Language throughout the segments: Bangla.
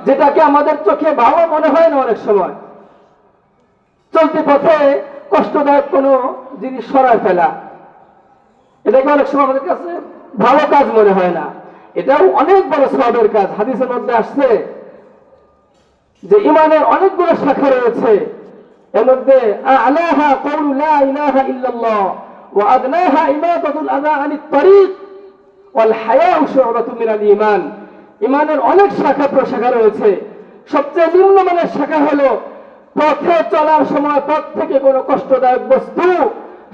যেটাকে আমাদের চোখে ভালো মনে হয় না অনেক সময়। চলতি পথে কষ্টদায়ক কোনো জিনিস সরায় ফেলা, এটাকে অনেক সময় আমাদের কাছে ভালো কাজ মনে হয় না, এটাও অনেক বড় সওয়াবের কাজ। হাদিসের মধ্যে আসছে যে ইমানের অনেকগুলো শাখা রয়েছে, এর মধ্যে আলাহা কাউলু লা ইলাহা ইল্লাল্লাহ ওয়া আদনাহা ইমাতাতুল আযা আনিত তারিক ওয়াল হায়াউ শু'বাতুম মিনাল ঈমান। ইমানের অনেক শাখা প্রশাখা রয়েছে, সবচেয়ে নিম্নমানের শাখা হলো পথে চলার সময় পথ থেকে কোনো কষ্টদায়ক বস্তু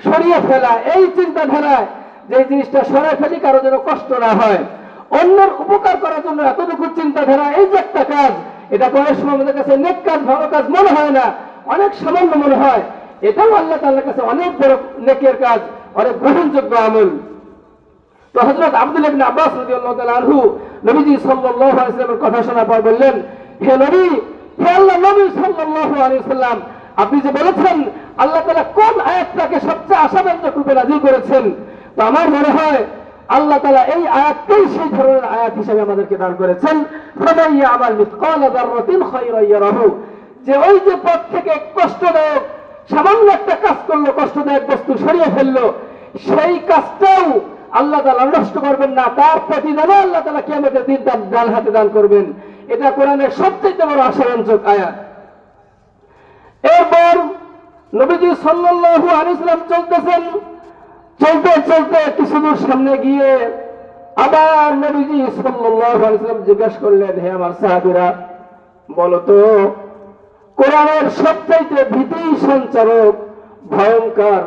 সরিয়ে ফেলা। এই চিন্তাধারায় যে জিনিসটা সরিয়ে ফেলি কারো যেন কষ্ট না হয়, অন্যের উপকার করার জন্য এতটুকু চিন্তাধারা, এই যে একটা কাজ, এটা অনেক সময় আমাদের কাছে নেক কাজ, ভালো কাজ মনে হয় না, অনেক সামান্য মনে হয়, এটাও আল্লাহ তাআলার কাছে অনেক বড় নেকের কাজ, অনেক গ্রহণযোগ্য আমল। তো হযরত আব্দুল্লাহ ইবনে আব্বাস রাদিয়াল্লাহু তাআলা আনহু নবীজি সাল্লাল্লাহু আলাইহি ওয়াসাল্লামের কথা শোনার পর বললেন, হে নবী, হে আল্লাহ নবী সাল্লাল্লাহু আলাইহি ওয়াসাল্লাম, আপনি যে বলেছেন আল্লাহ তাআলা কোন আয়াতটাকে সবচেয়ে আশাব্যঞ্জক রূপে নাযিল করেছেন, তো আমার মনে হয় আল্লাহ তাআলা এই আয়াতটাই সেই ধরনের আয়াত হিসেবে আমাদেরকে দান করেছেন, ফামান ইয়ামাল মিসকালা যাররাতিন খায়রান ইয়ারাহু, যে ওই যে পথ থেকে কষ্টদায়ক সামান্য একটা কাজ করলো, কষ্টদায়ক বস্তু সরিয়ে ফেললো, সেই কাজটাও আল্লাহ তাআলা নষ্ট করবেন না, তার প্রতিদানও আল্লাহ তাআলা কিয়ামতের দিন তার ডান হাতে দান করবেন। এটা কোরআনের সবচেয়ে বড় আশাব্যঞ্জক আয়াত। এরপর নবীজি সাল্লাল্লাহু আলাইহি ওয়াসাল্লাম চলতেছেন, চলতে চলতে কিছু দূর সামনে গিয়ে আবার নবীজি সাল্লাল্লাহু আলাইহি ওয়াসাল্লাম জিজ্ঞাসা করলেন, হে আমার সাহাবীরা, বলো তো কোরআনের সবচেয়ে ভীতি সঞ্চারক ভয়ঙ্কর